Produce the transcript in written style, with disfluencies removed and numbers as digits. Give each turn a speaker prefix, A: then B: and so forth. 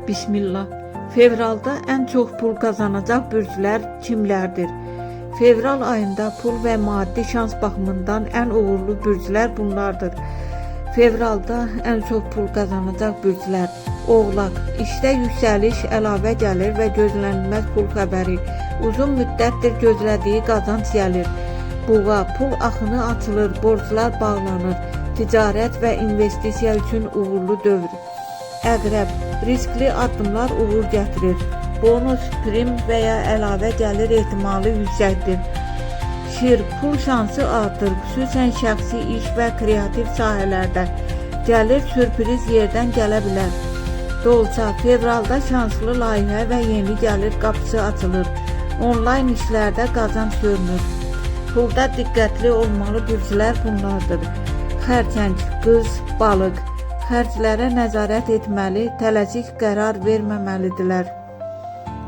A: Bismillah. Fevralda en çok pul kazanacak bürclər kimlərdir? Fevral ayında pul ve maddi şans bakımından en uğurlu bürclər bunlardır. Fevralda en çok pul kazanacak bürclər: Oğlaq, işdə yüksəliş, əlavə gəlir və gözlənilməz pul xəbəri, uzun müddətdir gözlədiyi qazanc gəlir. Boğa, pul axını açılır, borclar bağlanır, ticarət və investisiya üçün uğurlu dövr. Əqrəb, riskli addımlar uğur gətirir, bonus, prim və ya əlavə gəlir ehtimalı yüksəkdir. Şir, pul şansı artır, xüsusən şəxsi iş və kreativ sahələrdə. Gəlir sürpriz yerdən gələ bilər. Dolça, fevralda şanslı layihə və yeni gəlir qapısı açılır. Onlayn işlərdə qazanc görünür. Pulda diqqətli olmalı bürclər bunlardır. Xərçəng, qız, balıq, xərclərə nəzarət etməli, tələsik qərar verməməlidirlər.